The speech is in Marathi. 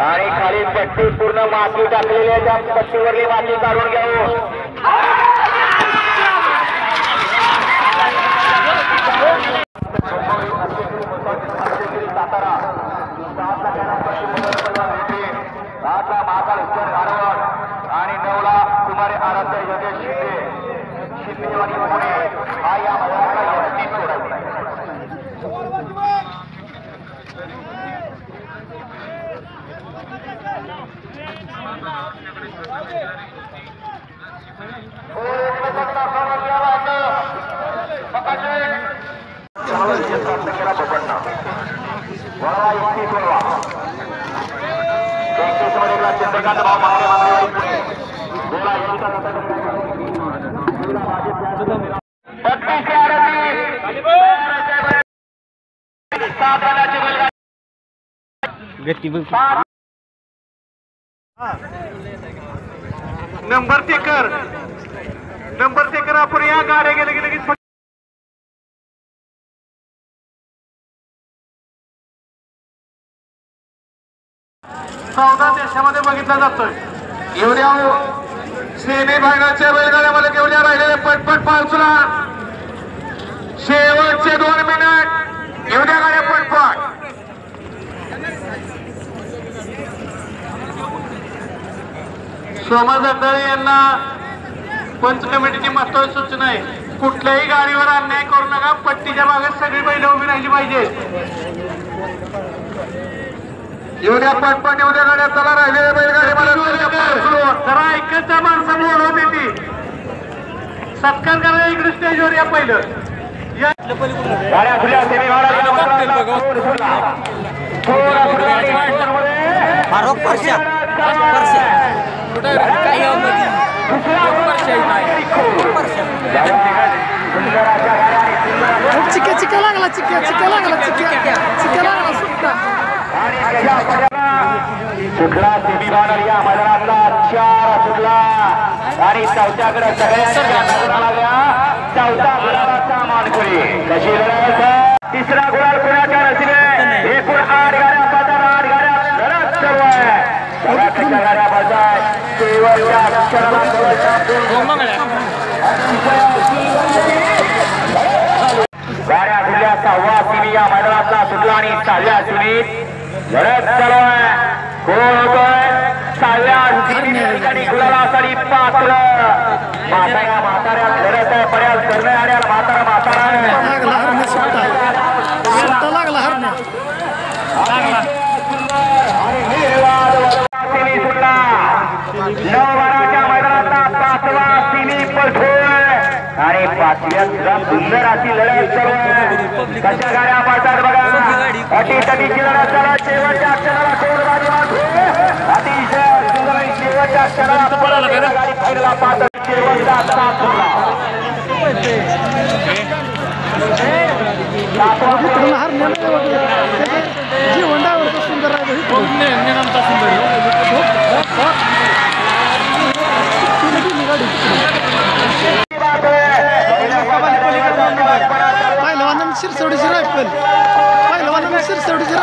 आणि खाली पट्टी पूर्ण माती टाकलेली त्या पट्टीवरली माती काढून घ्यावं. सातारा 8ला महाकाल ईश्वर गारवड आणि 9ला कुमारी आराध्य योगेश शिंदे आणि पुणे हा या मैदानाला यष्टी सोडायचा. चंद्रकांत भाव नंबर टेकर आपण या गाड्या गेले की लगेच 14 देशामध्ये बघितला जातोय. एवढ्या सेमी फायनलच्या बैलगाड्यामध्ये एवढ्या राहिलेले पटपट पालसुला शेवटचे 2 मिनिट एवढ्या गाड्या पटपट. सोमा जगदाळे यांना पंच कमिटीची महत्वाची सूचना आहे. कुठल्याही गाडीवर अन्याय करू नका. पट्टीच्या भागात सगळी बैल उभी राहिली पाहिजे. एवढ्या पटपट एवढ्या गाड्या चला राहिलेल्या बैलगाडी जरा ऐकतच्या माणसं बोलवते ती सत्कार करायला इकडे स्टेजवर या पहिलं. चिक्या लागला सुट्टा सुटला सेमीफायनल या मैदानातला 4 सुटला आणि चौथ्याकडे सगळ्यांच्या नजरा लागल्या. चौथा गुलाबाचा मानकरी कशी लढत. तिसरा गुलाल पुण्याच्या नशिबे. एकूण 8 गाड्या पाहतात. 8 गाड्या लढत सुरू आहे. सगळ्या गाड्या पाहतात. शेवटच्या गाड्या सुटल्या. 6वा सेमी या मैदानातला सुटला आणि 6व्या सेमीत लढत चालू आहे. कोण होतोय 6व्या ठिकाणी गुलालासाठी पात्र. म्हाताऱ्या लढत आहे. बऱ्याच करणाऱ्या म्हातारा सुटला. 9-12च्या मैदानातला 5वा सिमी पळतोय आणि 5व्या सुद्धा सुंदर अशी लढत चालू आहे. कशा गाड्या पाहतात बघा. अटीतटीची लढत चालू. शेवटच्या अक्षराला कोण गाडी मारतो. अतिशय सुंदर शेवटच्या अक्षराला गाडी फायनलला पाहतात. शेवटचा 7 सुटला. शिरसवडीची रायफल पहिलवान शिरसवडीची